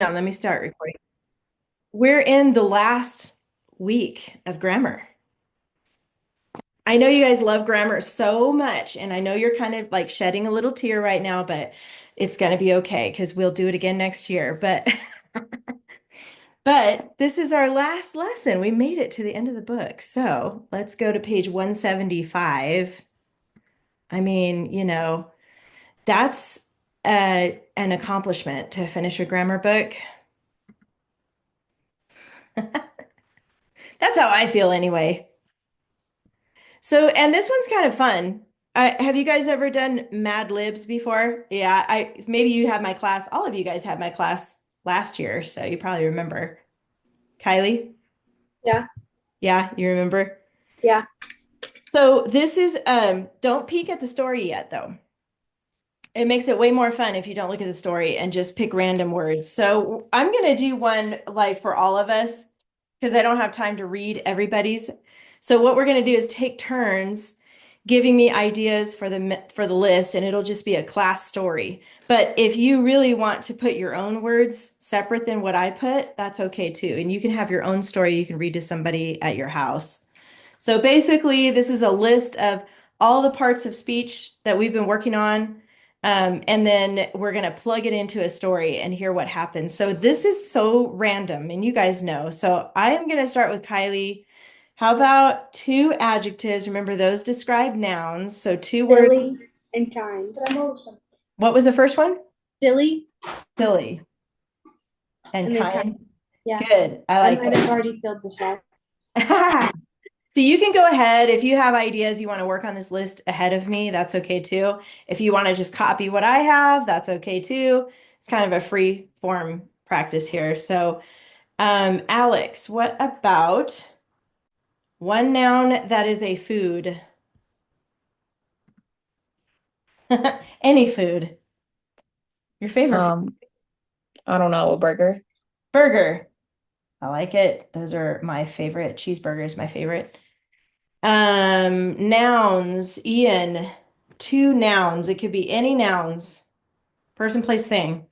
Let me start recording. We're in the last week of grammar. I know you guys love grammar so much, and I know you're kind of like shedding a little tear right now, but it's going to be okay because we'll do it again next year. But but this is our last lesson. We made it to the end of the book. So let's go to page 175. I mean, that's an accomplishment to finish a grammar book. That's how I feel anyway. So, and this one's kind of fun. Have you guys ever done Mad Libs before? Yeah, maybe you had my class. All of you guys had my class last year, so you probably remember. Kylie? Yeah, Yeah, you remember? yeah. So this is don't peek at the story yet though. It makes it way more fun if you don't look at the story and just pick random words. So I'm gonna do one like for all of us because I don't have time to read everybody's. So what we're gonna do is take turns giving me ideas for the list, and it'll just be a class story. But if you really want to put your own words separate than what I put, that's okay too. And you can have your own story you can read to somebody at your house. So basically, this is a list of all the parts of speech that we've been working on. And then we're going to plug it into a story and hear what happens. So this is so random, and you guys know. So I am going to start with Kylie. How about two adjectives? Remember, those describe nouns. So two words. Silly and kind. What was the first one? Silly Silly and and then kind. kind. Yeah, Good. I I like might have already filled this out. it. So you can go ahead if you have ideas you want to work on this list ahead of me, that's okay too. If you want to just copy what I have, that's okay too. It's kind of a free form practice here. So, Alex, what about one noun that is a food? Any food. Your favorite food. Um, I don't know, a burger. Burger. I like it. Those are my favorite. Cheeseburgers, my favorite. Nouns. Ian, two nouns. It could be any nouns. Person, place, thing.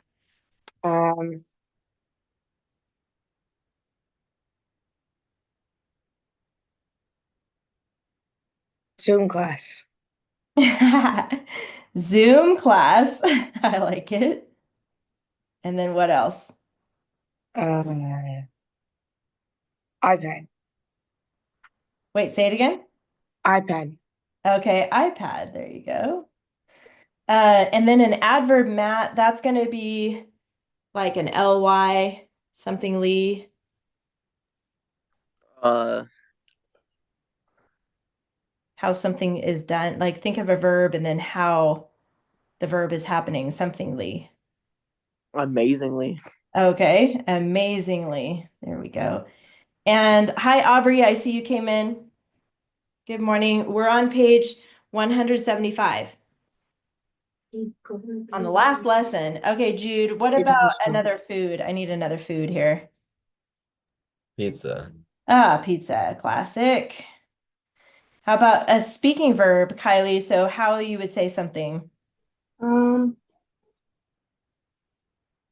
Um, Zoom class. Zoom class. I like it. And then what else? Uh, iPad. Wait, say it again. iPad. Okay, iPad. There you go. And then an adverb, Matt, that's going to be like an ly, something ly, Uh, how something is done. Like think of a verb and then how the verb is happening, something ly. amazingly. Okay, amazingly. There we go. And hi, Aubrey. I see you came in. Good morning. We're on page 175 on the last lesson. Okay, Jude, what about another food? I need another food here. Pizza. Ah, pizza, classic. How about a speaking verb, Kylie? So how you would say something? Um,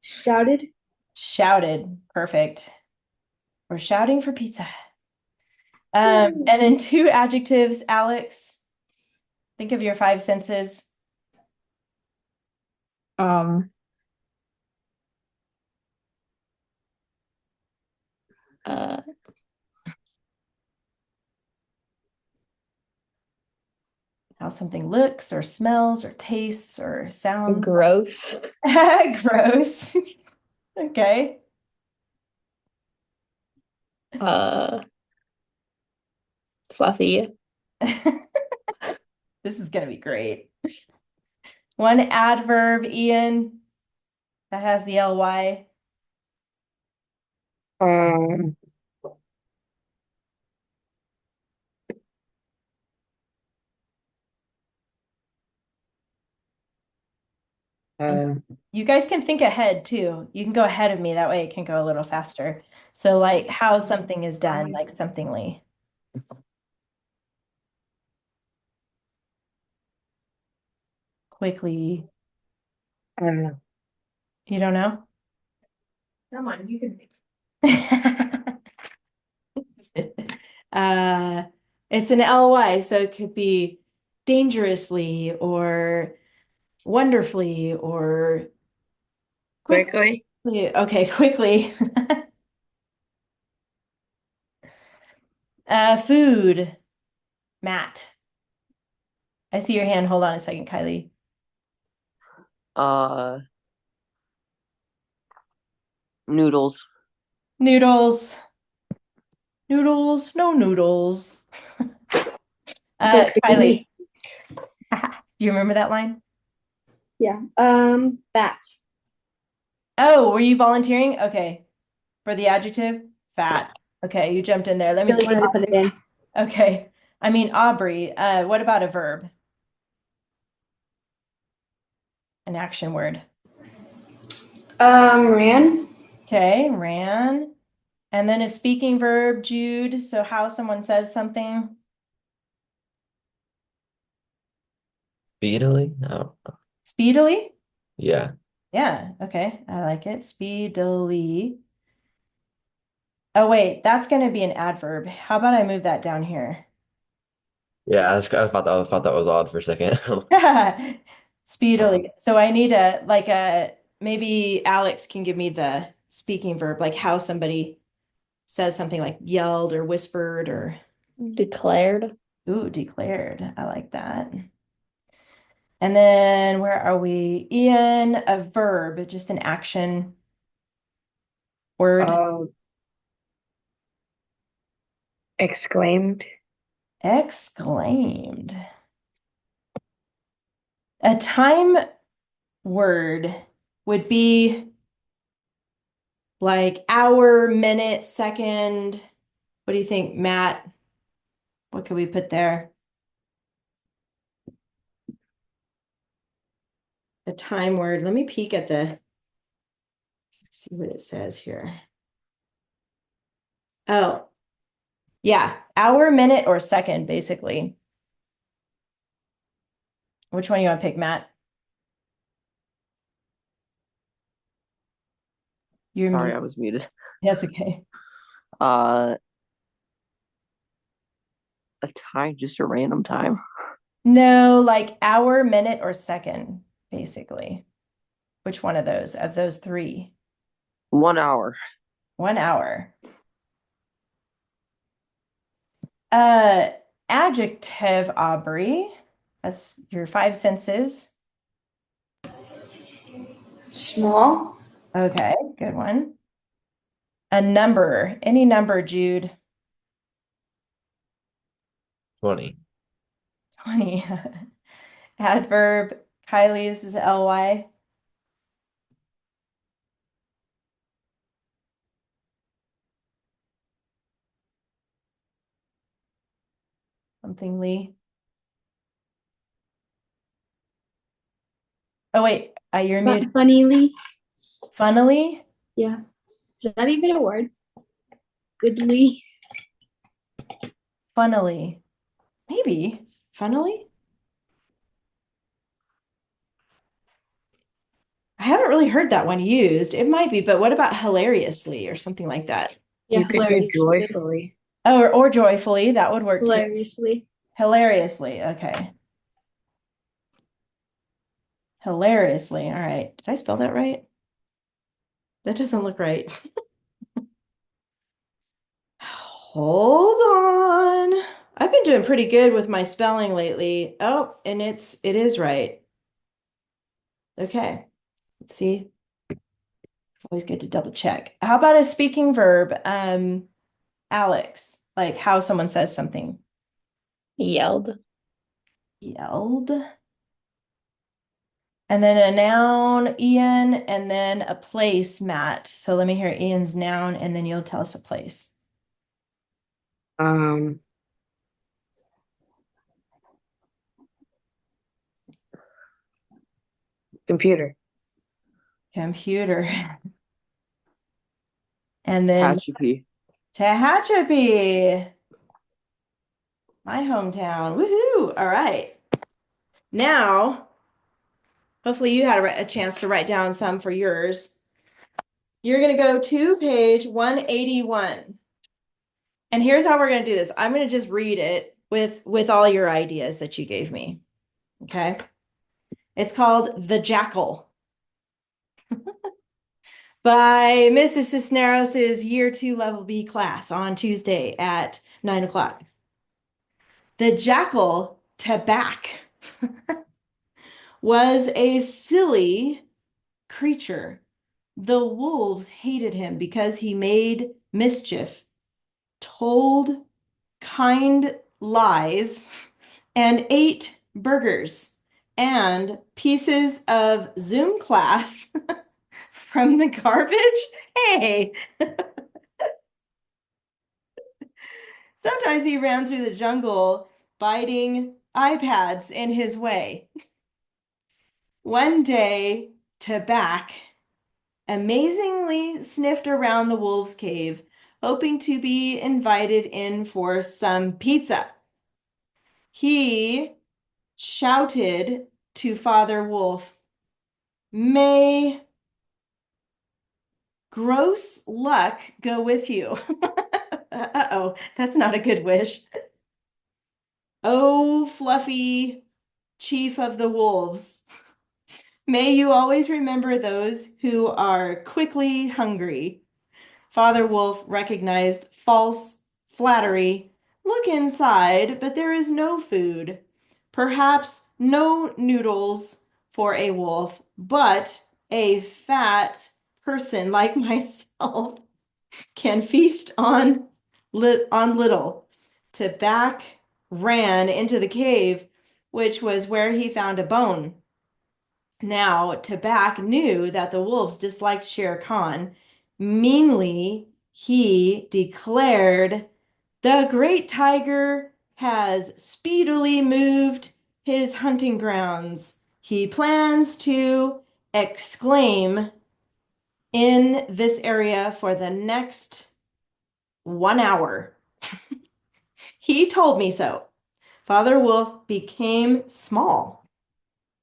Shouted. Shouted. Perfect. We're shouting for pizza. Yay. And then two adjectives, Alex. Think of your five senses. Um, uh, How something looks or smells or tastes or sounds. gross. Gross. Okay. Uh, Fluffy. This is going to be great. One adverb, Ian, that has the ly. Um, And uh, you guys can think ahead too. You can go ahead of me. That way it can go a little faster. So like how something is done, like somethingly. Quickly. I don't know. You don't know? Come on, you can. It's an ly, so it could be dangerously or wonderfully or quickly. Quickly. Okay, quickly. Food. Matt. I see your hand. Hold on a second, Kylie. Uh, noodles. Noodles. Noodles. No noodles. Kylie. Biscuit. Do you remember that line? Yeah. Fat. Oh, were you volunteering? Okay. For the adjective? Fat. Okay, you jumped in there. Let me Really see. wanted to put it in. Okay. I mean, Aubrey, what about a verb? An action word. Ran. Okay, ran. And then a speaking verb, Jude. So how someone says something. Speedily? No. Speedily? Yeah. Yeah, okay. I like it. Speedily. Oh, wait, that's going to be an adverb. How about I move that down here? Yeah, I thought that was odd for a second. Speedily. So I need maybe Alex can give me the speaking verb, like how somebody says something like yelled or whispered or, Declared. ooh, declared. I like that. And then where are we? Ian, a verb, just an action word. Exclaimed. Exclaimed. A time word would be like hour, minute, second. What do you think, Matt? What could we put there? A time word. Let me peek at see what it says here. Oh, yeah, hour, minute, or second, basically. Which one you want to pick, Matt? You're Sorry, muted. I was muted. That's okay. Uh, a time, just a random time. No, like hour, minute, or second, basically. Which one of those three? 1 hour. 1 hour. Adjective, Aubrey. That's your 5 senses. Small. Okay, good one. A number, any number, Jude. 20. 20. Adverb, Kylie, this is ly. Something Lee. Oh, wait, you're muted. Funnily. Funnily? Yeah. Is that even a word? Goodly. Funnily. Maybe. Funnily? I haven't really heard that one used. It might be, but what about hilariously or something like that? Yeah, You could do hilariously. joyfully. Oh, or joyfully, that would work too. Hilariously. Hilariously, okay. Hilariously, all right. Did I spell that right? That doesn't look right. Hold on. I've been doing pretty good with my spelling lately. Oh, and it is right. Okay. Let's see. It's always good to double check. How about a speaking verb? Alex, like how someone says something. Yelled. Yelled. And then a noun, Ian, and then a place, Matt. So let me hear Ian's noun, and then you'll tell us a place. Computer. Computer. And then Tehachapi. Tehachapi. My hometown. Woohoo. All right. Now, hopefully you had a chance to write down some for yours. You're going to go to page 181. And here's how we're going to do this. I'm going to just read it with all your ideas that you gave me. Okay. It's called The Jackal by Mrs. Cisneros' year 2 level B class on Tuesday at 9 o'clock. The jackal Tabak was a silly creature. The wolves hated him because he made mischief, told kind lies, and ate burgers and pieces of Zoom class from the garbage. Hey, sometimes he ran through the jungle biting iPads in his way. One day, Tabak amazingly sniffed around the wolf's cave, hoping to be invited in for some pizza. He shouted to Father Wolf, "May gross luck go with you." Uh-oh, that's not a good wish. Oh, fluffy chief of the wolves, may you always remember those who are quickly hungry. Father Wolf recognized false flattery. Look inside, but there is no food. Perhaps no noodles for a wolf, but a fat person like myself can feast on little. Tabak ran into the cave, which was where he found a bone. Now, Tabak knew that the wolves disliked Shere Khan. Meanly, he declared, "The great tiger has speedily moved his hunting grounds. He plans to exclaim in this area for the next 1 hour." He told me so. Father Wolf became small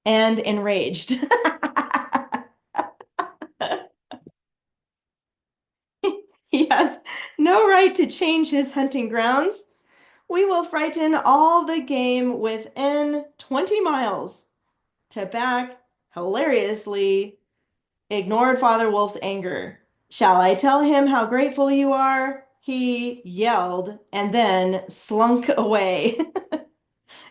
and enraged. He has no right to change his hunting grounds. We will frighten all the game within 20 miles. Tabak hilariously ignored Father Wolf's anger. "Shall I tell him how grateful you are?" he yelled, and then slunk away.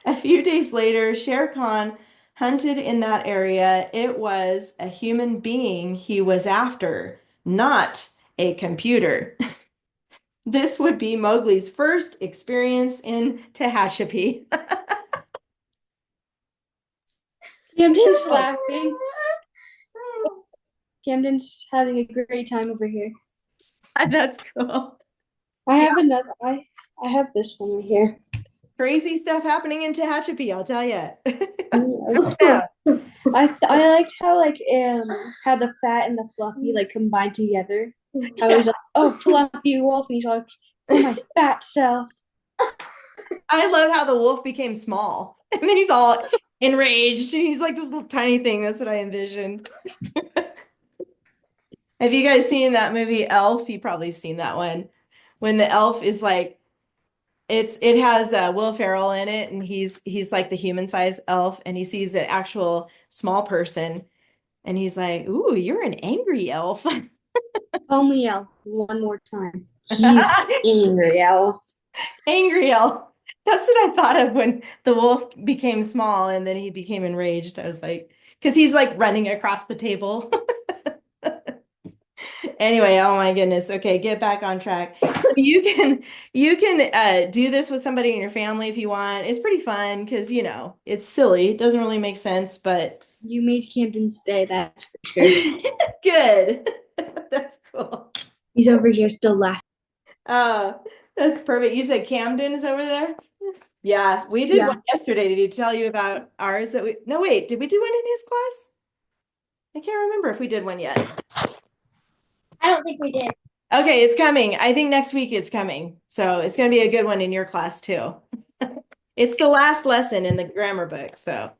A few days later, Shere Khan hunted in that area. It was a human being he was after, not a computer. This would be Mowgli's first experience in Tehachapi. Camden's laughing. Camden's having a great time over here. That's cool. I have another. I have this one right here. Crazy stuff happening in Tehachapi, I'll tell you. It's cool. I liked how the fat and the fluffy like combined together. I was like, oh, fluffy wolf, and he's like, for my fat self. I love how the wolf became small. And then he's all enraged. And he's like this little tiny thing. That's what I envisioned. Have you guys seen that movie Elf? You probably have seen that one. When the elf is like, it has Will Ferrell in it, and he's like the human-sized elf, and he sees an actual small person, and he's like, "Ooh, you're an angry elf." Call me elf one more time. He's angry elf. Angry elf. That's what I thought of when the wolf became small and then he became enraged. I was like, because he's like running across the table. Anyway, oh my goodness. Okay, get back on track. You can do this with somebody in your family if you want. It's pretty fun because it's silly. It doesn't really make sense, but You made Camden stay, that's for sure. good. That's cool. He's over here still laughing. That's perfect. You said Camden is over there? Yeah, we did Yeah. one yesterday. Did he tell you about ours that no, wait, did we do one in his class? I can't remember if we did one yet. I don't think we did. Okay, it's coming. I think next week it's coming. So it's going to be a good one in your class too. It's the last lesson in the grammar book. So,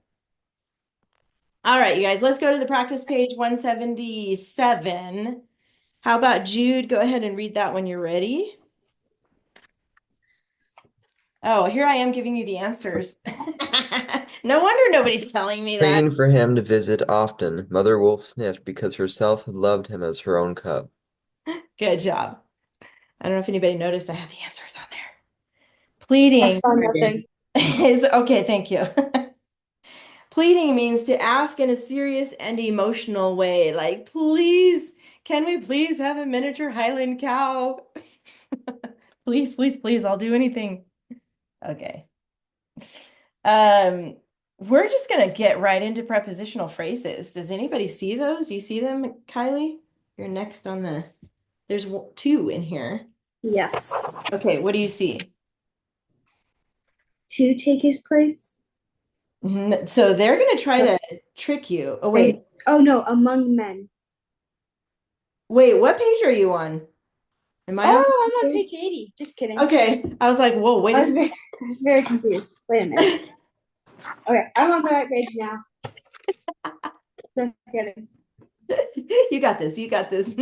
all right, you guys, let's go to the practice page 177. How about Jude? Go ahead and read that when you're ready. Oh, here I am giving you the answers. No wonder nobody's telling me that. Praying for him to visit often, Mother Wolf sniffed because herself had loved him as her own cub. Good job. I don't know if anybody noticed I have the answers on there. I Pleading saw nothing. is okay, thank you. Pleading means to ask in a serious and emotional way, like, please, can we please have a miniature Highland cow? Please, please, please, I'll do anything. Okay. We're just gonna get right into prepositional phrases. Does anybody see those? You see them, Kylie? You're next on the, there's two in here. Yes. Okay, what do you see? To take his place? So they're gonna try to trick you. Oh, wait. Oh no, among men. Wait, what page are you on? Am I on? Oh, I'm on page 80. Just kidding. Okay. I was like, whoa, wait I a was second. very confused. Wait a minute. Okay, I'm on the right page now. Just kidding. You got this. You got this.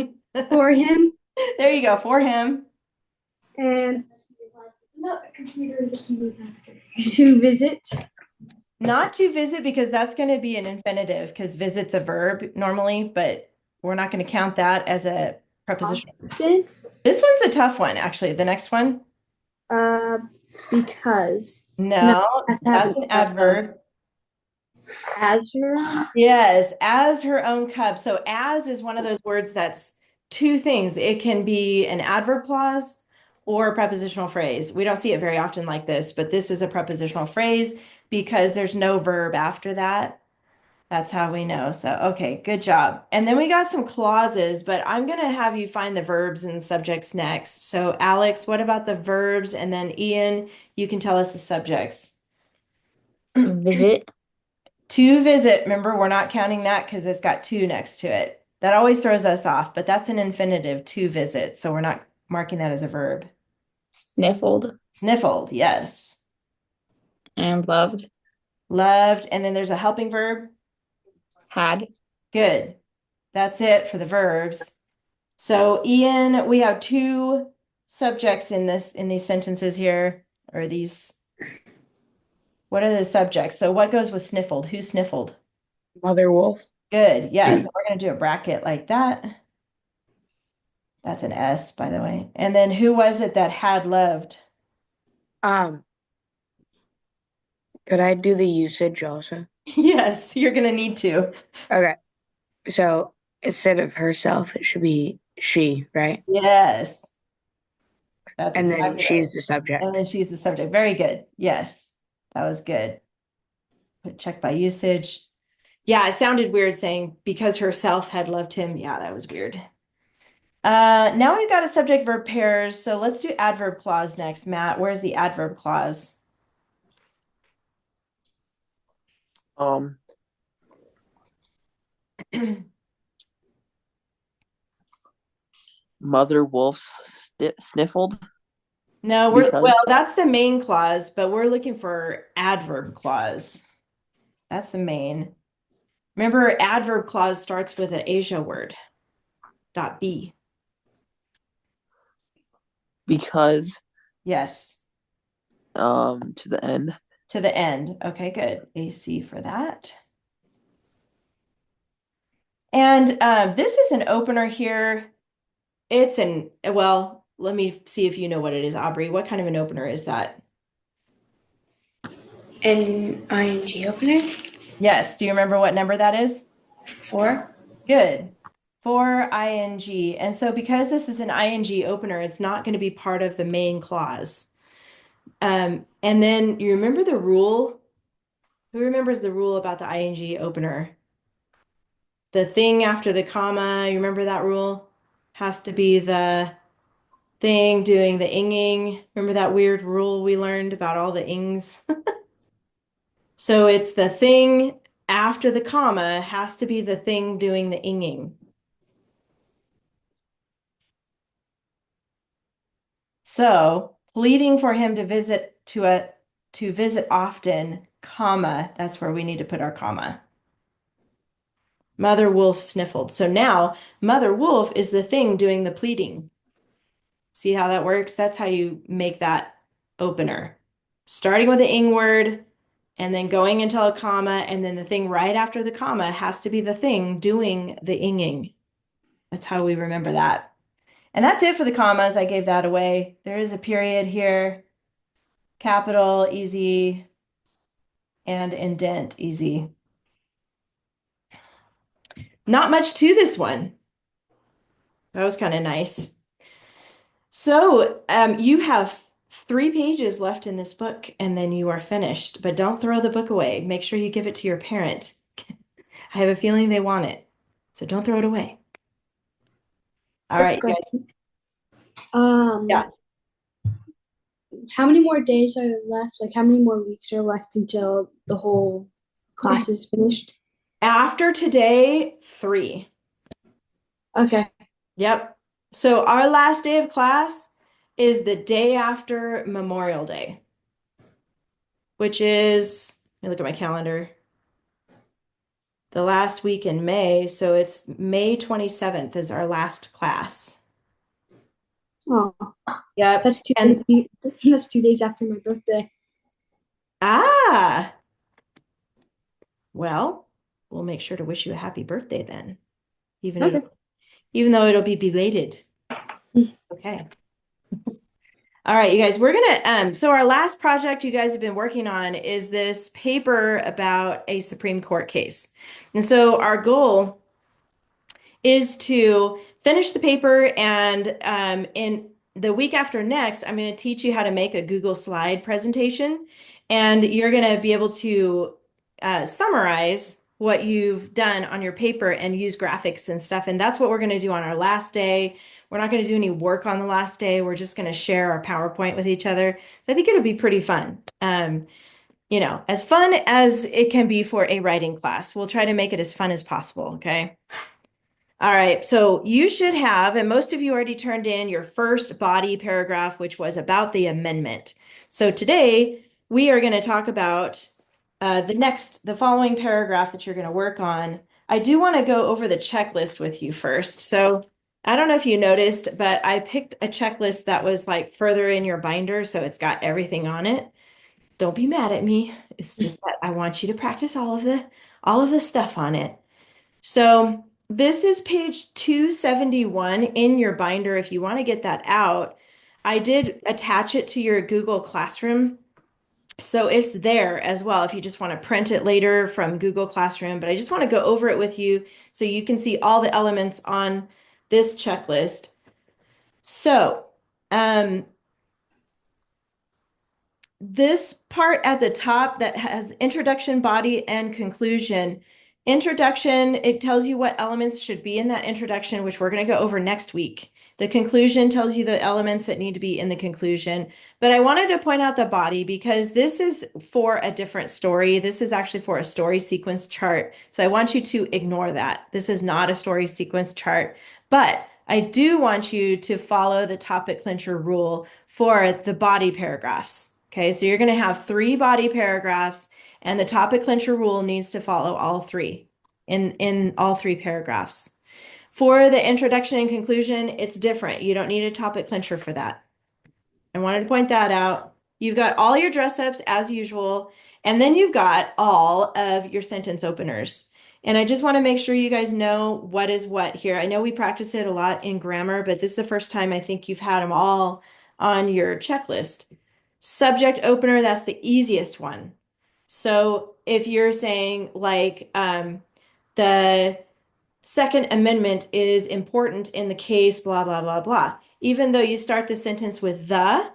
For him There you go. For him. and to visit. Not to visit because that's going to be an infinitive because visit's a verb normally, but we're not going to count that as a preposition. Often. This one's a tough one, actually. The next one. Because. No, has to have that's an an adverb. As her. Yes, as her own cub. So as is one of those words that's two things. It can be an adverb clause or a prepositional phrase. We don't see it very often like this, but this is a prepositional phrase because there's no verb after that. That's how we know. So, okay, good job. And then we got some clauses, but I'm going to have you find the verbs and subjects next. So, Alex, what about the verbs? And then Ian, you can tell us the subjects. Visit. To visit, remember, we're not counting that because it's got to next to it. That always throws us off, but that's an infinitive, to visit. So we're not marking that as a verb. Sniffled. Sniffled, yes. And loved. Loved. And then there's a helping verb. Had. Good. That's it for the verbs. So Ian, we have two subjects in these sentences here, or these. What are the subjects? So what goes with sniffled? Who sniffled? Mother Wolf. Good. Yes, we're going to do a bracket like that. That's an S, by the way. And then who was it that had loved? Could I do the usage also? Yes, you're going to need to. Okay. So instead of herself, it should be she, right? Yes. That's And then exactly she's right. the subject. And then she's the subject. Very good. Yes, that was good. Check by usage. Yeah, it sounded weird saying because herself had loved him. Yeah, that was weird. Now we've got a subject verb pairs. So let's do adverb clause next. Matt, where's the adverb clause? Mother Wolf sniffled. No, Because- well, that's the main clause, but we're looking for adverb clause. That's the main. Remember, adverb clause starts with an Asia word. .b. Because Yes. to the end. To the end. Okay, good. AC for that. And this is an opener here. It's well, let me see if you know what it is, Aubrey. What kind of an opener is that? An ing opener? Yes. Do you remember what number that is? 4. Good. For ing. And so because this is an ing opener, it's not going to be part of the main clause. And then you remember the rule? Who remembers the rule about the ing opener? The thing after the comma, you remember that rule? Has to be the thing doing the inging. Remember that weird rule we learned about all the ings? So it's the thing after the comma has to be the thing doing the inging. So pleading for him to visit to visit often, comma, that's where we need to put our comma. Mother wolf sniffled. So now mother wolf is the thing doing the pleading. See how that works? That's how you make that opener. Starting with the ing word and then going until a comma, and then the thing right after the comma has to be the thing doing the inging. That's how we remember that. And that's it for the commas. I gave that away. There is a period here, capital, easy, and indent, easy. Not much to this one. That was kind of nice. So you have 3 pages left in this book, and then you are finished. But don't throw the book away. Make sure you give it to your parent. I have a feeling they want it. So don't throw it away. All right, Okay. guys. Yeah. How many more days are left? Like, how many more weeks are left until the whole class is finished? After today, 3. Okay. Yep. So our last day of class is the day after Memorial Day, which is, let me look at my calendar, the last week in May. So it's May 27th is our last class. Oh, Yep. that's 2 And days. That's 2 days after my birthday. well, we'll make sure to wish you a happy birthday then, even Okay. even though it'll be belated. Okay. All right, you guys, we're gonna so our last project you guys have been working on is this paper about a Supreme Court case. And so our goal is to finish the paper, and in the week after next, I'm going to teach you how to make a Google slide presentation, and you're going to be able to summarize what you've done on your paper and use graphics and stuff. And that's what we're going to do on our last day. We're not going to do any work on the last day. We're just going to share our PowerPoint with each other. So I think it'll be pretty fun. You know, as fun as it can be for a writing class. We'll try to make it as fun as possible, okay? All right, so you should have, and most of you already turned in your first body paragraph, which was about the amendment. So today we are going to talk about the following paragraph that you're going to work on. I do want to go over the checklist with you first. So I don't know if you noticed, but I picked a checklist that was like further in your binder, so it's got everything on it. Don't be mad at me. It's just that I want you to practice all of the stuff on it. So this is page 271 in your binder. If you want to get that out, I did attach it to your Google Classroom. So it's there as well if you just want to print it later from Google Classroom. But I just want to go over it with you so you can see all the elements on this checklist. So this part at the top that has introduction, body, and conclusion. Introduction, it tells you what elements should be in that introduction, which we're going to go over next week. The conclusion tells you the elements that need to be in the conclusion. But I wanted to point out the body because this is for a different story. This is actually for a story sequence chart. So I want you to ignore that. This is not a story sequence chart, but I do want you to follow the topic clincher rule for the body paragraphs. Okay, so you're going to have 3 body paragraphs, and the topic clincher rule needs to follow all 3 in all 3 paragraphs. For the introduction and conclusion, it's different. You don't need a topic clincher for that. I wanted to point that out. You've got all your dress ups as usual, and then you've got all of your sentence openers. And I just want to make sure you guys know what is what here. I know we practice it a lot in grammar, but this is the first time I think you've had them all on your checklist. Subject opener, that's the easiest one. So if you're saying like the Second Amendment is important in the case, blah, blah, blah, blah. Even though you start the sentence with the,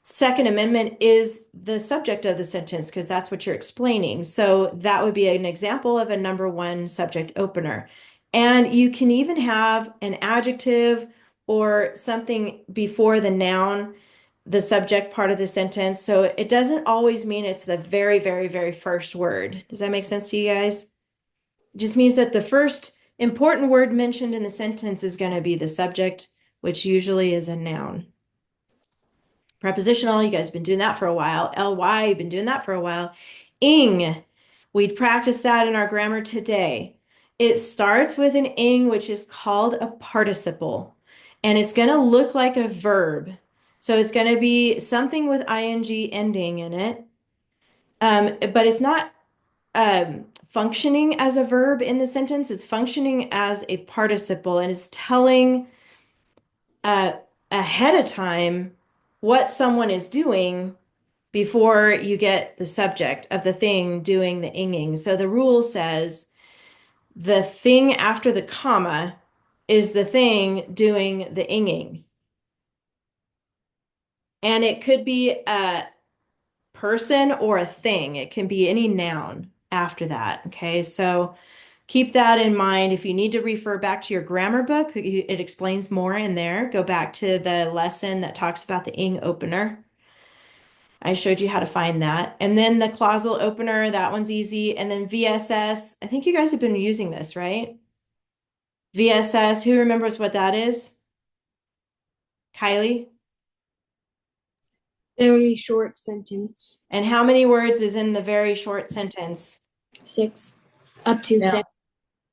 Second Amendment is the subject of the sentence because that's what you're explaining. So that would be an example of a number 1 subject opener. And you can even have an adjective or something before the noun, the subject part of the sentence. So it doesn't always mean it's the very, very, very first word. Does that make sense to you guys? It just means that the first important word mentioned in the sentence is going to be the subject, which usually is a noun. Prepositional, you guys have been doing that for a while. ly, you've been doing that for a while. Ing, we'd practice that in our grammar today. It starts with an ing, which is called a participle, and it's going to look like a verb. So it's going to be something with ing ending in it, but it's not functioning as a verb in the sentence. It's functioning as a participle, and it's telling ahead of time what someone is doing before you get the subject of the thing doing the inging. So the rule says the thing after the comma is the thing doing the inging. And it could be a person or a thing. It can be any noun after that. Okay, so keep that in mind. If you need to refer back to your grammar book, it explains more in there. Go back to the lesson that talks about the ing opener. I showed you how to find that. And then the clausal opener, that one's easy. And then VSS, I think you guys have been using this, right? VSS, who remembers what that is? Kylie? Very short sentence. And how many words is in the very short sentence? 6. Up to No. 6.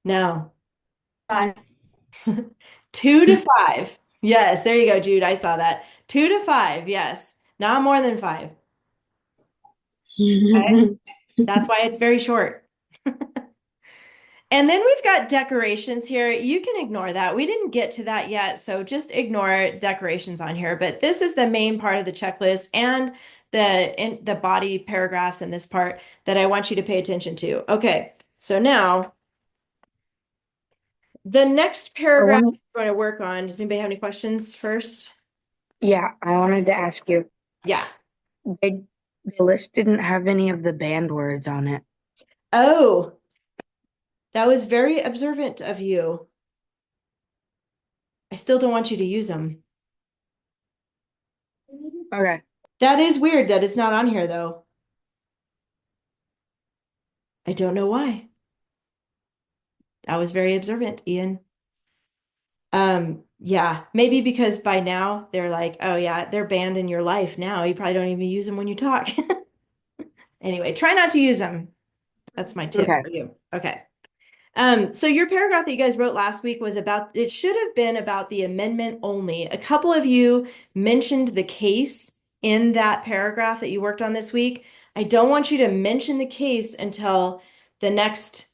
No. 5. 2 to 5. Yes, there you go, Jude. I saw that. 2 to 5. Yes. Not more than 5. Okay. That's why it's very short. And then we've got decorations here. You can ignore that. We didn't get to that yet, so just ignore decorations on here. But this is the main part of the checklist and the body paragraphs in this part that I want you to pay attention to. Okay, so now the next paragraph we're going to work on. Does anybody have any questions first? Yeah, I wanted to ask you. Yeah. The list didn't have any of the banned words on it. Oh, that was very observant of you. I still don't want you to use them. Okay. That is weird that it's not on here, though. I don't know why. That was very observant, Ian. Yeah, maybe because by now they're like, oh yeah, they're banned in your life now. You probably don't even use them when you talk. Anyway, try not to use them. That's my tip Okay. for you. Okay. So your paragraph that you guys wrote last week was about, it should have been about the amendment only. A couple of you mentioned the case in that paragraph that you worked on this week. I don't want you to mention the case until the next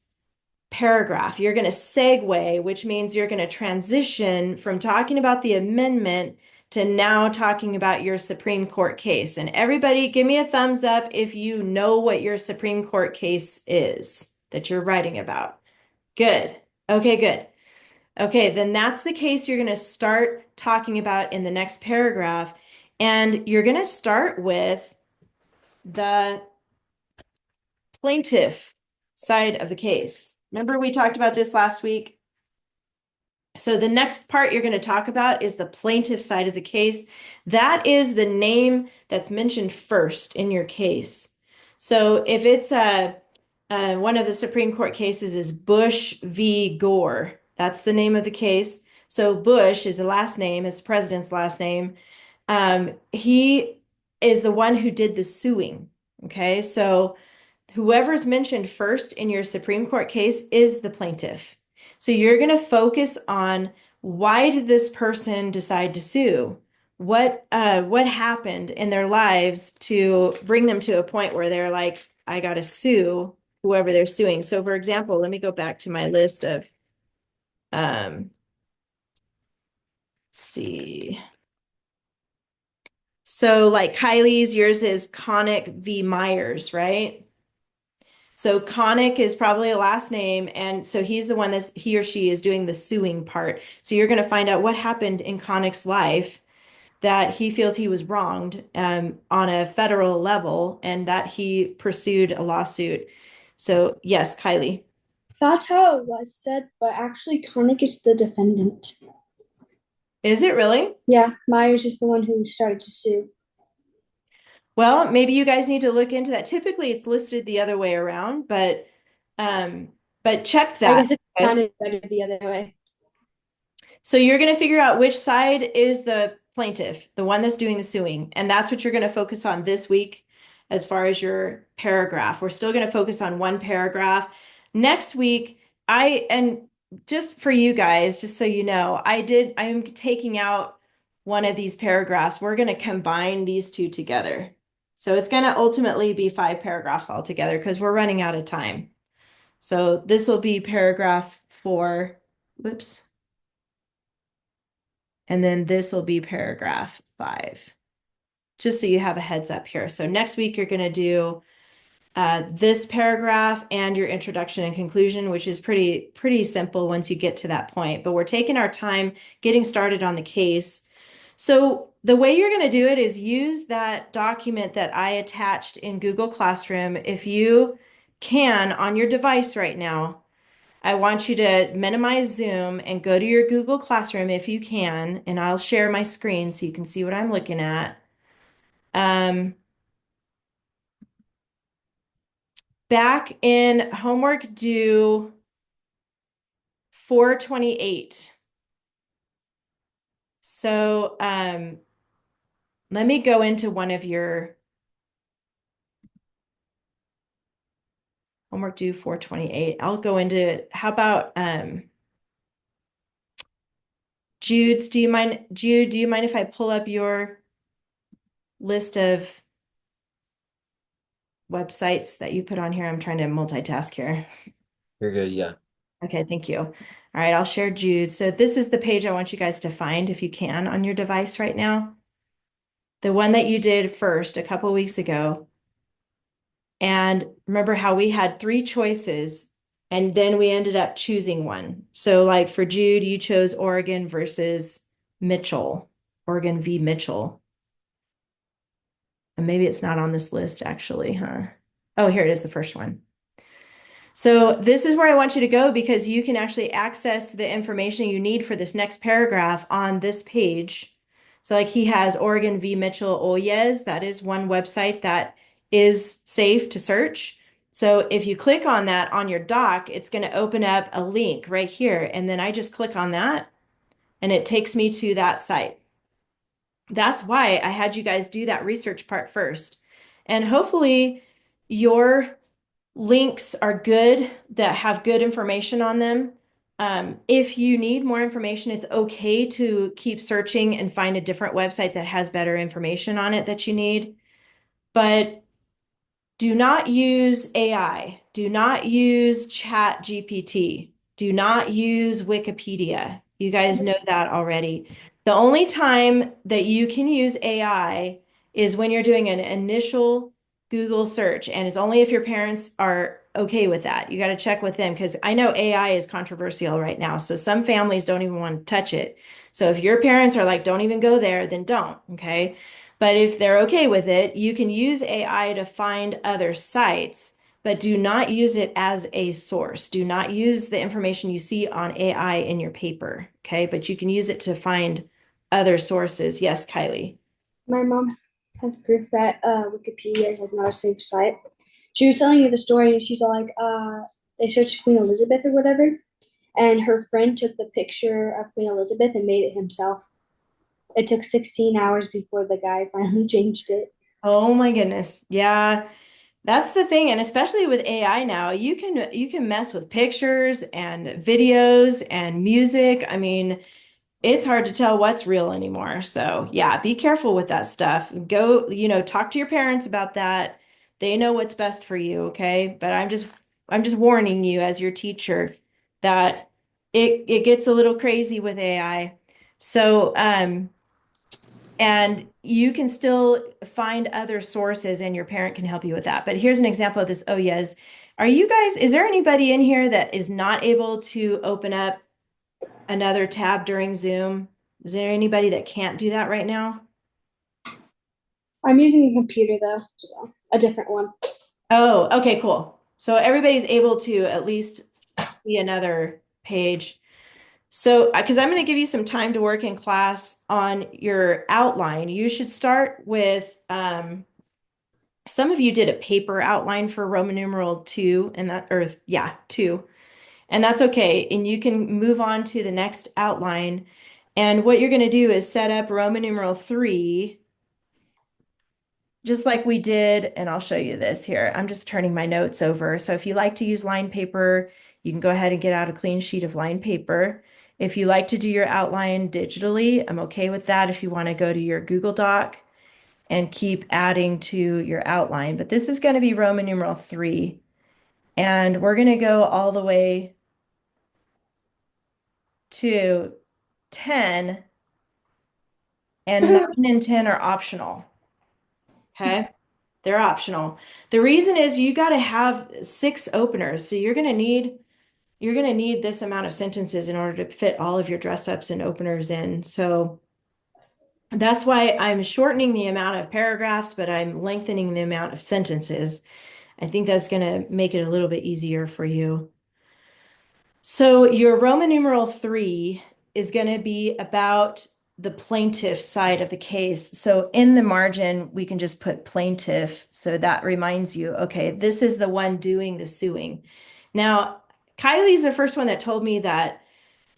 paragraph. You're going to segue, which means you're going to transition from talking about the amendment to now talking about your Supreme Court case. And everybody, give me a thumbs up if you know what your Supreme Court case is that you're writing about. Good. Okay, good. Okay, then that's the case you're going to start talking about in the next paragraph. And you're going to start with the plaintiff side of the case. Remember we talked about this last week? So the next part you're going to talk about is the plaintiff side of the case. That is the name that's mentioned first in your case. So if it's one of the Supreme Court cases is Bush v. Gore, that's the name of the case. So Bush is the last name, it's the president's last name. He is the one who did the suing. Okay, so whoever's mentioned first in your Supreme Court case is the plaintiff. So you're going to focus on why did this person decide to sue? What happened in their lives to bring them to a point where they're like, I got to sue whoever they're suing. So for example, let me go back to my list of, let's see. So like Kylie's, yours is Connick v. Myers, right? So Connick is probably a last name, and so he's the one that he or she is doing the suing part. So you're going to find out what happened in Connick's life that he feels he was wronged on a federal level, and that he pursued a lawsuit. So yes, Kylie. That's how it was said, but actually, Connick is the defendant. Is it really? Yeah, Myers is the one who started to sue. Well, maybe you guys need to look into that. Typically, it's listed the other way around, but check that. I guess it Okay? sounded better the other way. So you're going to figure out which side is the plaintiff, the one that's doing the suing, and that's what you're going to focus on this week as far as your paragraph. We're still going to focus on one paragraph. Next week, And just for you guys, just so you know, I am taking out one of these paragraphs. We're going to combine these two together. So it's going to ultimately be 5 paragraphs altogether because we're running out of time. So this will be paragraph 4. Whoops. And then this will be paragraph 5. Just so you have a heads up here. So next week you're going to do this paragraph and your introduction and conclusion, which is pretty simple once you get to that point. But we're taking our time getting started on the case. So the way you're going to do it is use that document that I attached in Google Classroom. If you can on your device right now, I want you to minimize Zoom and go to your Google Classroom if you can, and I'll share my screen so you can see what I'm looking at. Back in homework due 4/28. So let me go into one of your homework due 4/28. I'll go into, how about Jude's, Jude, do you mind if I pull up your list of websites that you put on here? I'm trying to multitask here. You're good, yeah. Okay, thank you. All right, I'll share Jude. So this is the page I want you guys to find if you can on your device right now. The one that you did first a couple weeks ago. And remember how we had 3 choices and then we ended up choosing one. So like for Jude, you chose Oregon versus Mitchell, Oregon v. Mitchell. And maybe it's not on this list actually, huh? Oh, here it is, the first one. So this is where I want you to go because you can actually access the information you need for this next paragraph on this page. So like he has Oregon v. Mitchell Oyez. That is one website that is safe to search. So if you click on that on your doc, it's going to open up a link right here. And then I just click on that and it takes me to that site. That's why I had you guys do that research part first. And hopefully your links are good that have good information on them. If you need more information, it's okay to keep searching and find a different website that has better information on it that you need. But do not use AI. Do not use Chat GPT. Do not use Wikipedia. You guys know that already. The only time that you can use AI is when you're doing an initial Google search, and it's only if your parents are okay with that. You got to check with them because I know AI is controversial right now. So some families don't even want to touch it. So if your parents are like, don't even go there, then don't. Okay. But if they're okay with it, you can use AI to find other sites, but do not use it as a source. Do not use the information you see on AI in your paper, okay? But you can use it to find other sources. Yes, Kylie. My mom has proof that Wikipedia is like not a safe site. She was telling me the story and she's all like, they searched Queen Elizabeth or whatever, and her friend took the picture of Queen Elizabeth and made it himself. It took 16 hours before the guy finally changed it. Oh my goodness. Yeah. That's the thing, and especially with AI now, you can mess with pictures and videos and music. I mean, it's hard to tell what's real anymore. So, yeah, be careful with that stuff. Go, talk to your parents about that. They know what's best for you, okay? But I'm just warning you as your teacher that it gets a little crazy with AI. So, and you can still find other sources and your parent can help you with that. But here's an example of this. Oh, yes. Is there anybody in here that is not able to open up another tab during Zoom? Is there anybody that can't do that right now? I'm using a computer though, so a different one. Oh, okay, cool. So everybody's able to at least see another page. So, because I'm going to give you some time to work in class on your outline, you should start with, some of you did a paper outline for Roman numeral 2 and that, or yeah, 2. And that's okay. And you can move on to the next outline. And what you're going to do is set up Roman numeral 3, just like we did. And I'll show you this here. I'm just turning my notes over. So if you like to use line paper, you can go ahead and get out a clean sheet of lined paper. If you like to do your outline digitally, I'm okay with that if you want to go to your Google Doc and keep adding to your outline. But this is going to be Roman numeral 3. And we're going to go all the way to 10, and 9 and 10 are optional. Okay? They're optional. The reason is you got to have 6 openers. So you're going to need this amount of sentences in order to fit all of your dress ups and openers in. So that's why I'm shortening the amount of paragraphs, but I'm lengthening the amount of sentences. I think that's going to make it a little bit easier for you. So your Roman numeral 3 is going to be about the plaintiff side of the case. So in the margin, we can just put plaintiff. So that reminds you, okay, this is the one doing the suing. Now, Kylie's the first one that told me that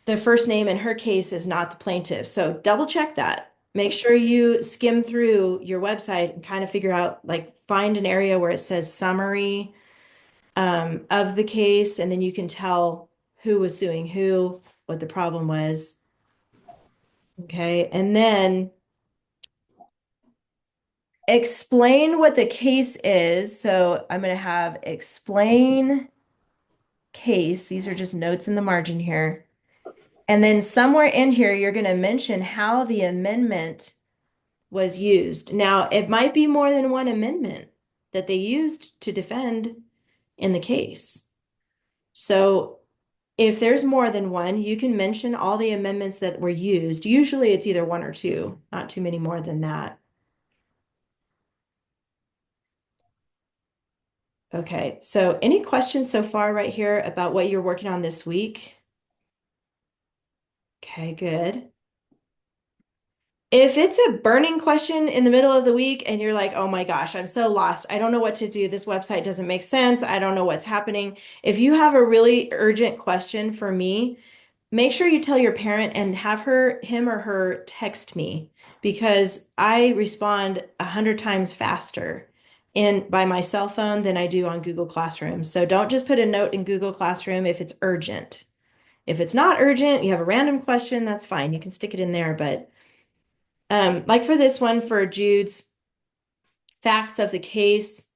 the first name in her case is not the plaintiff. So double check that. Make sure you skim through your website and kind of figure out, like, find an area where it says summary of the case, and then you can tell who was suing who, what the problem was. Okay, and then explain what the case is. So I'm going to have explain case. These are just notes in the margin here. And then somewhere in here, you're going to mention how the amendment was used. Now, it might be more than one amendment that they used to defend in the case. So if there's more than one, you can mention all the amendments that were used. Usually it's either 1 or 2, not too many more than that. Okay, so any questions so far right here about what you're working on this week? Okay, good. If it's a burning question in the middle of the week and you're like, oh my gosh, I'm so lost. I don't know what to do. This website doesn't make sense. I don't know what's happening. If you have a really urgent question for me, make sure you tell your parent and have him or her text me, because I respond 100 times faster by my cell phone than I do on Google Classroom. So don't just put a note in Google Classroom if it's urgent. If it's not urgent, you have a random question, that's fine. You can stick it in there. But like for this one, for Jude's facts of the case,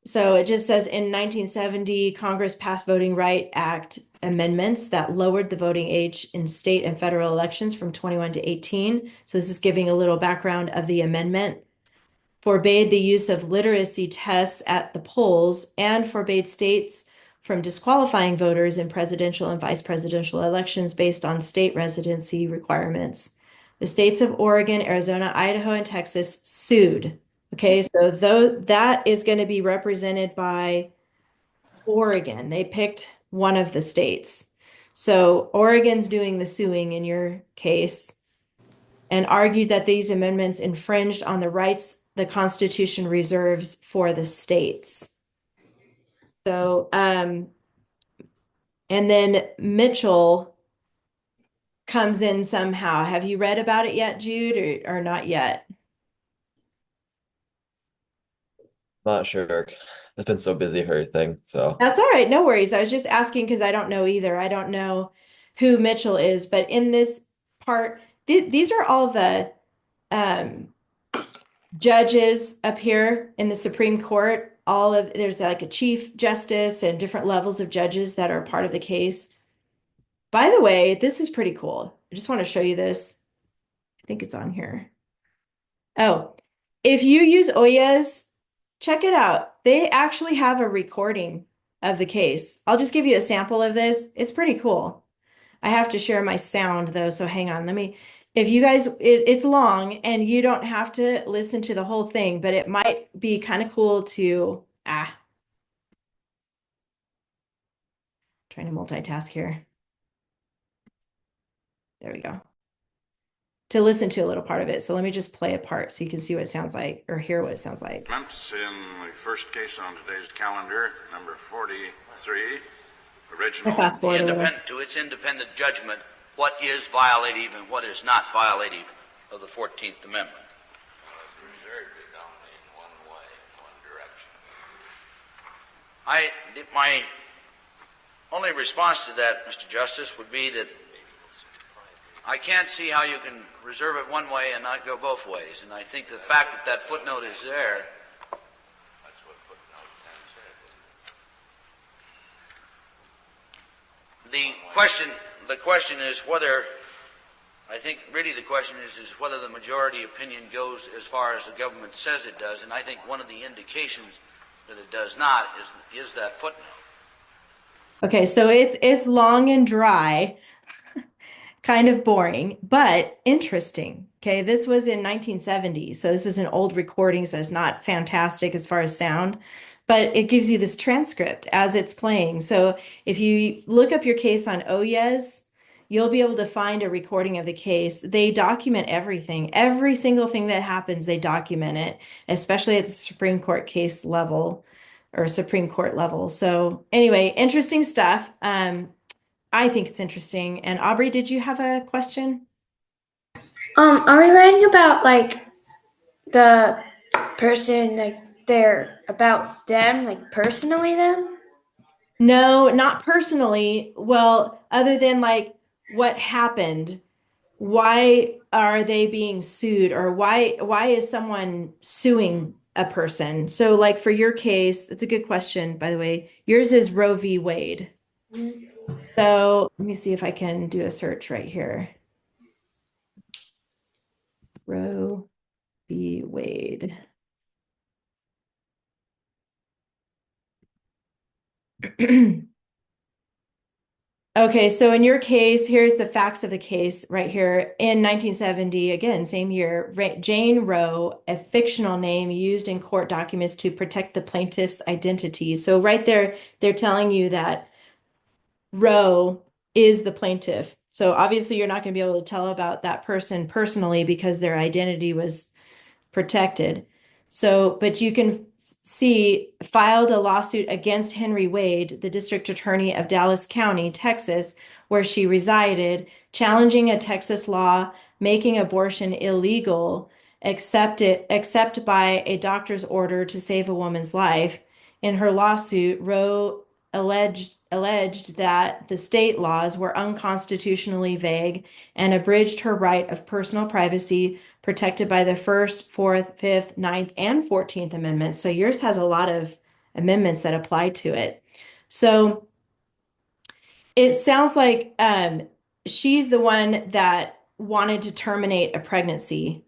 so it just says in 1970, Congress passed Voting Right Act amendments that lowered the voting age in state and federal elections from 21 to 18. So this is giving a little background of the amendment. Forbade the use of literacy tests at the polls, and forbade states from disqualifying voters in presidential and vice presidential elections based on state residency requirements. The states of Oregon, Arizona, Idaho, and Texas sued. Okay, so that is going to be represented by Oregon. They picked one of the states. So Oregon's doing the suing in your case, and argued that these amendments infringed on the rights the Constitution reserves for the states. So, and then Mitchell comes in somehow. Have you read about it yet, Jude, or not yet? Not sure. I've been so busy with everything, so That's all right. No worries. I was just asking because I don't know either. I don't know who Mitchell is, but in this part, these are all the judges up here in the Supreme Court. There's like a chief justice and different levels of judges that are part of the case. By the way, this is pretty cool. I just want to show you this. I think it's on here. Oh, if you use Oyas, check it out. They actually have a recording of the case. I'll just give you a sample of this. It's pretty cool. I have to share my sound though, so hang on. If you guys, it's long and you don't have to listen to the whole thing, but it might be kind of cool to, trying to multitask here. There we go. To listen to a little part of it. So let me just play a part so you can see what it sounds like or hear what it sounds like. In the first case on today's calendar, number 43, original. Fast forward a little. To its independent judgment, what is violative and what is not violative of the 14th Amendment. Reserved it only in one way, one direction. only response to that, Mr. Justice, would be that I can't see how you can reserve it one way and not go both ways. And I think the fact that that footnote is there. The question is whether, I think really the question is whether the majority opinion goes as far as the government says it does, and I think one of the indications that it does not is that footnote. Okay, so it's long and dry, kind of boring, but interesting. Okay, this was in 1970, so this is an old recording, so it's not fantastic as far as sound, but it gives you this transcript as it's playing. So if you look up your case on OYES, you'll be able to find a recording of the case. They document everything, every single thing that happens, they document it, especially at the Supreme Court case level or Supreme Court level. So anyway, interesting stuff. I think it's interesting. And Aubrey, did you have a question? Are we writing about like the person, like they're about them, like personally them? No, not personally. Well, other than like what happened, why are they being sued, or why is someone suing a person? So like for your case, it's a good question, by the way. Yours is Roe v. Wade. So let me see if I can do a search right here. Roe v. Wade. Okay, so in your case, here's the facts of the case right here. In 1970, again, same year, Jane Roe, a fictional name used in court documents to protect the plaintiff's identity. So right there, they're telling you that Roe is the plaintiff. So obviously, you're not going to be able to tell about that person personally because their identity was protected. So, but you can see filed a lawsuit against Henry Wade, the district attorney of Dallas County, Texas, where she resided, challenging a Texas law making abortion illegal, except by a doctor's order to save a woman's life. In her lawsuit, Roe alleged that the state laws were unconstitutionally vague and abridged her right of personal privacy protected by the First, Fourth, Fifth, Ninth, and 14th Amendments. So yours has a lot of amendments that apply to it. So it sounds like she's the one that wanted to terminate a pregnancy.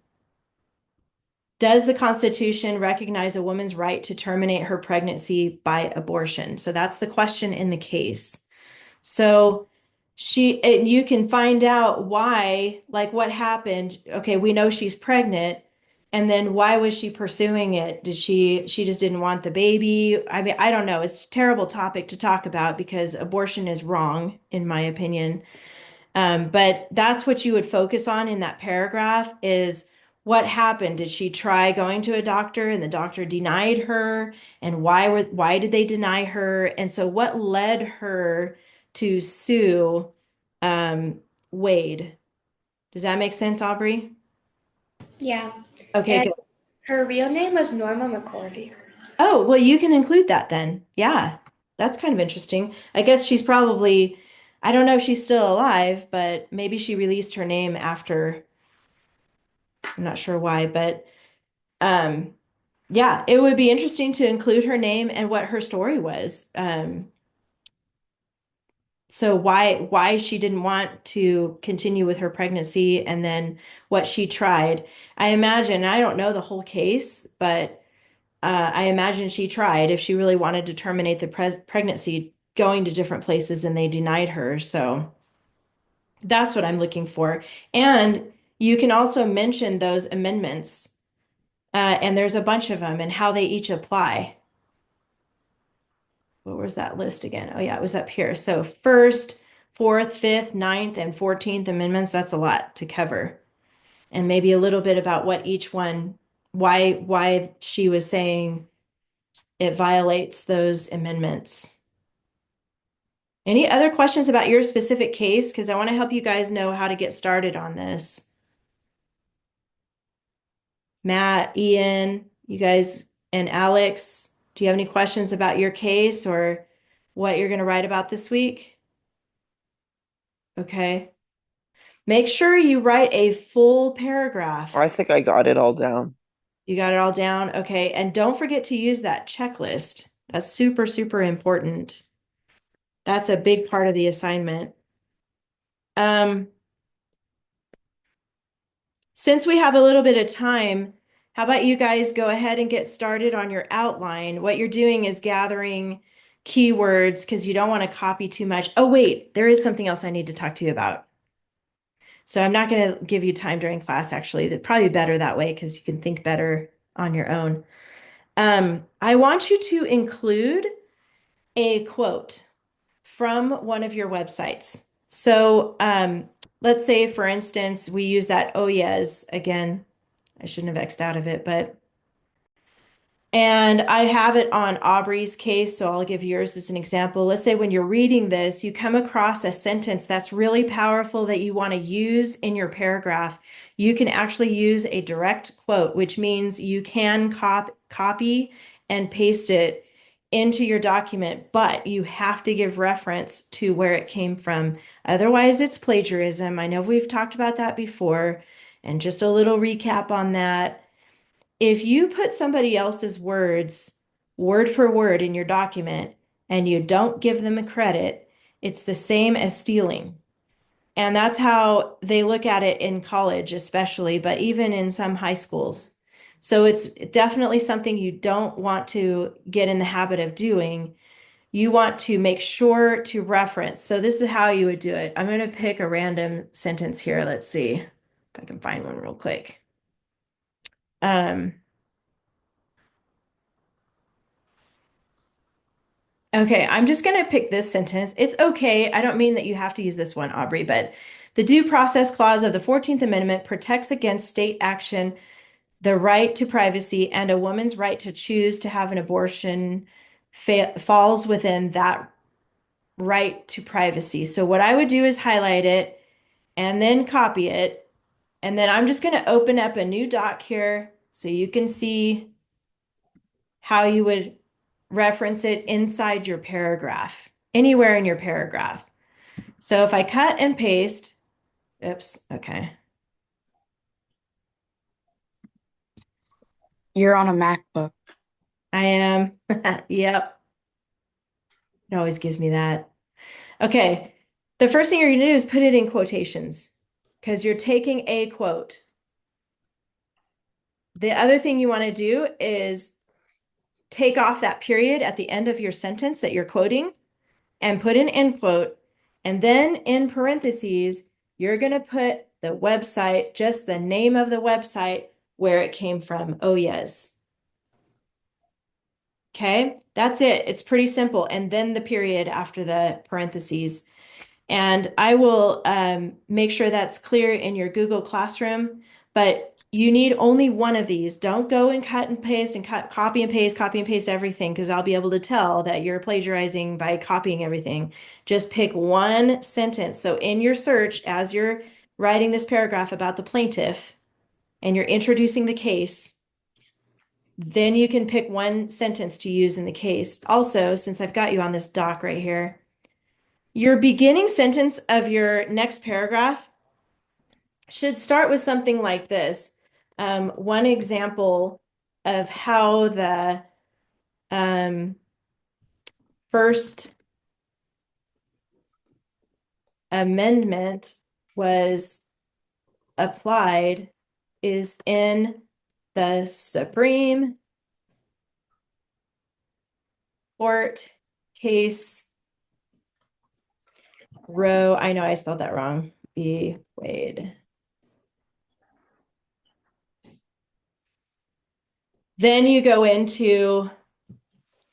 Does the Constitution recognize a woman's right to terminate her pregnancy by abortion? So that's the question in the case. So and you can find out why, like what happened. Okay, we know she's pregnant. And then why was she pursuing it? She just didn't want the baby? I mean, I don't know. It's a terrible topic to talk about because abortion is wrong, in my opinion. But that's what you would focus on in that paragraph is what happened. Did she try going to a doctor and the doctor denied her? And why did they deny her? And so what led her to sue Wade? Does that make sense, Aubrey? Yeah. Okay, And good. her real name was Norma McCorvey. Oh, well, you can include that then. Yeah, that's kind of interesting. I guess she's probably, I don't know if she's still alive, but maybe she released her name after, I'm not sure why, but um, yeah, it would be interesting to include her name and what her story was. So why she didn't want to continue with her pregnancy and then what she tried. I imagine, I don't know the whole case, but I imagine she tried if she really wanted to terminate the pregnancy, going to different places and they denied her. So that's what I'm looking for. And you can also mention those amendments, and there's a bunch of them and how they each apply. What was that list again? Oh yeah, it was up here. So First, Fourth, Fifth, Ninth, and 14th Amendments, that's a lot to cover. And maybe a little bit about what each one, why she was saying it violates those amendments. Any other questions about your specific case? Because I want to help you guys know how to get started on this. Matt, Ian, you guys, and Alex, do you have any questions about your case or what you're going to write about this week? Okay. Make sure you write a full paragraph. I think I got it all down. You got it all down? Okay. And don't forget to use that checklist. That's super, super important. That's a big part of the assignment. Since we have a little bit of time, how about you guys go ahead and get started on your outline? What you're doing is gathering keywords because you don't want to copy too much. Oh, wait, there is something else I need to talk to you about. So I'm not going to give you time during class, actually. That'd probably be better that way because you can think better on your own. I want you to include a quote from one of your websites. So let's say, for instance, we use that oh yes again. I shouldn't have X'd out of it, and I have it on Aubrey's case, so I'll give yours as an example. Let's say when you're reading this, you come across a sentence that's really powerful that you want to use in your paragraph. You can actually use a direct quote, which means you can copy and paste it into your document, but you have to give reference to where it came from. Otherwise, it's plagiarism. I know we've talked about that before, and just a little recap on that. If you put somebody else's words word for word in your document and you don't give them a credit, it's the same as stealing. And that's how they look at it in college, especially, but even in some high schools. So it's definitely something you don't want to get in the habit of doing. You want to make sure to reference. So this is how you would do it. I'm going to pick a random sentence here. Let's see if I can find one real quick. Okay, I'm just going to pick this sentence. It's okay. I don't mean that you have to use this one, Aubrey, but the Due Process Clause of the 14th Amendment protects against state action, the right to privacy, and a woman's right to choose to have an abortion falls within that right to privacy. So what I would do is highlight it and then copy it. And then I'm just going to open up a new doc here so you can see how you would reference it inside your paragraph, anywhere in your paragraph. So if I cut and paste, oops, okay. You're on a MacBook. I am, yep. It always gives me that. Okay, the first thing you're gonna do is put it in quotations because you're taking a quote. The other thing you wanna do is take off that period at the end of your sentence that you're quoting and put an end quote. And then in parentheses, you're going to put the website, just the name of the website where it came from. Oh, yes. Okay, that's it. It's pretty simple. And then the period after the parentheses. And I will make sure that's clear in your Google Classroom, but you need only one of these. Don't go and cut and paste and copy and paste everything because I'll be able to tell that you're plagiarizing by copying everything. Just pick one sentence. So in your search, as you're writing this paragraph about the plaintiff and you're introducing the case, then you can pick one sentence to use in the case. Also, since I've got you on this doc right here, your beginning sentence of your next paragraph should start with something like this. One example of how the First Amendment was applied is in the Supreme Court case Roe. I know I spelled that wrong. B. Wade. Then you go into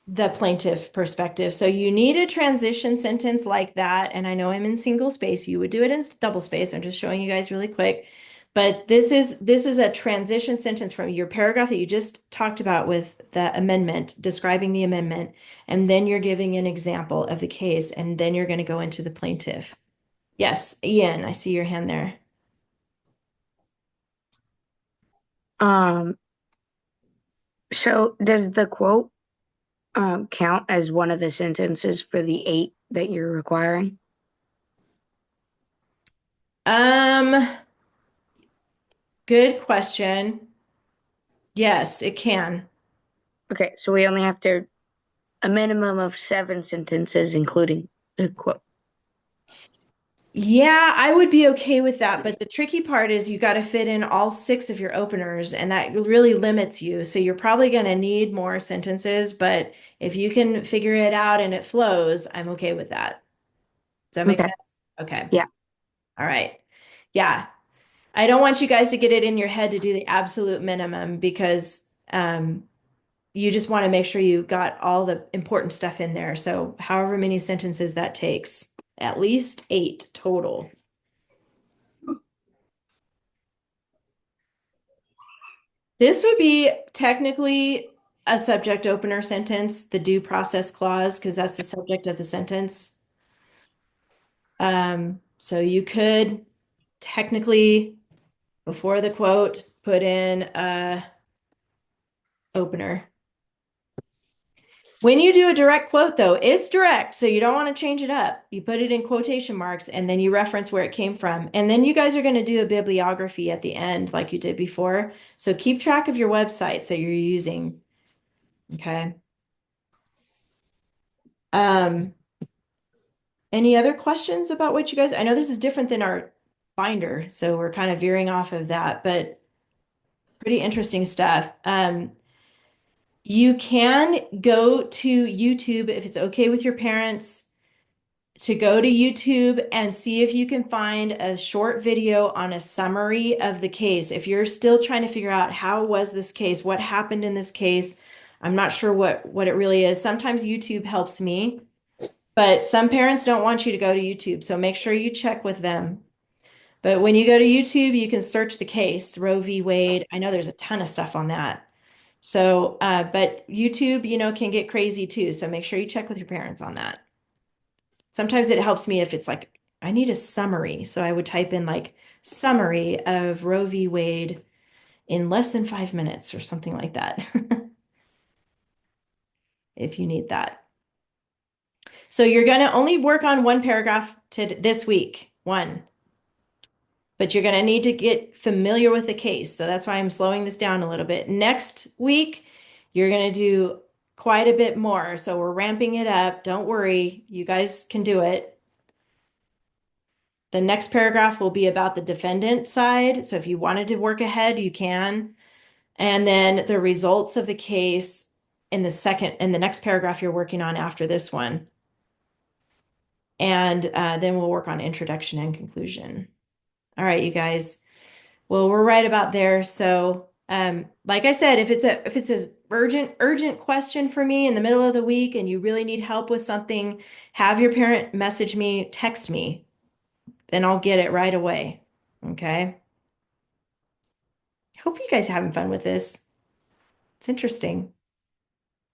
the plaintiff perspective. So you need a transition sentence like that. And I know I'm in single space. You would do it in double space. I'm just showing you guys really quick. But this is a transition sentence from your paragraph that you just talked about with the amendment, describing the amendment. And then you're giving an example of the case. And then you're going to go into the plaintiff. Yes, Ian, I see your hand there. So does the quote count as one of the sentences for the 8 that you're requiring? Good question. Yes, it can. Okay, so we only have to a minimum of 7 sentences, including the quote. Yeah, I would be okay with that, but the tricky part is you got to fit in all 6 of your openers, and that really limits you. So you're probably going to need more sentences, but if you can figure it out and it flows, I'm okay with that. Does that make Okay. sense? Okay. Yeah. All right. Yeah. I don't want you guys to get it in your head to do the absolute minimum because you just want to make sure you got all the important stuff in there. So however many sentences that takes, at least 8 total. This would be technically a subject opener sentence, the due process clause, because that's the subject of the sentence. So you could technically, before the quote, put in a opener. When you do a direct quote, though, it's direct, so you don't want to change it up. You put it in quotation marks, and then you reference where it came from. And then you guys are going to do a bibliography at the end like you did before. So keep track of your websites that you're using. Okay. Any other questions about what you guys, I know this is different than our binder, so we're kind of veering off of that, but pretty interesting stuff. You can go to YouTube if it's okay with your parents to go to YouTube and see if you can find a short video on a summary of the case. If you're still trying to figure out how was this case, what happened in this case, I'm not sure what it really is. Sometimes YouTube helps me, but some parents don't want you to go to YouTube, so make sure you check with them. But when you go to YouTube, you can search the case, Roe v. Wade. I know there's a ton of stuff on that. So, but YouTube, can get crazy too. So make sure you check with your parents on that. Sometimes it helps me if it's like, I need a summary. So I would type in like summary of Roe v. Wade in less than 5 minutes or something like that. If you need that. So you're going to only work on one paragraph this week, one. But you're going to need to get familiar with the case. So that's why I'm slowing this down a little bit. Next week, you're going to do quite a bit more. So we're ramping it up. Don't worry, you guys can do it. The next paragraph will be about the defendant side. So if you wanted to work ahead, you can. And then the results of the case in the next paragraph you're working on after this one. And then we'll work on introduction and conclusion. All right, you guys. Well, we're right about there. So, like I said, if it's a urgent question for me in the middle of the week and you really need help with something, have your parent message me, text me, then I'll get it right away. Okay. I hope you guys are having fun with this. It's interesting.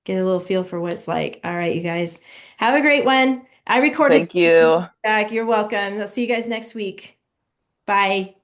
Get a little feel for what it's like. All right, you guys. Have a great one. I recorded. Thank you. Back. You're welcome. I'll see you guys next week. Bye.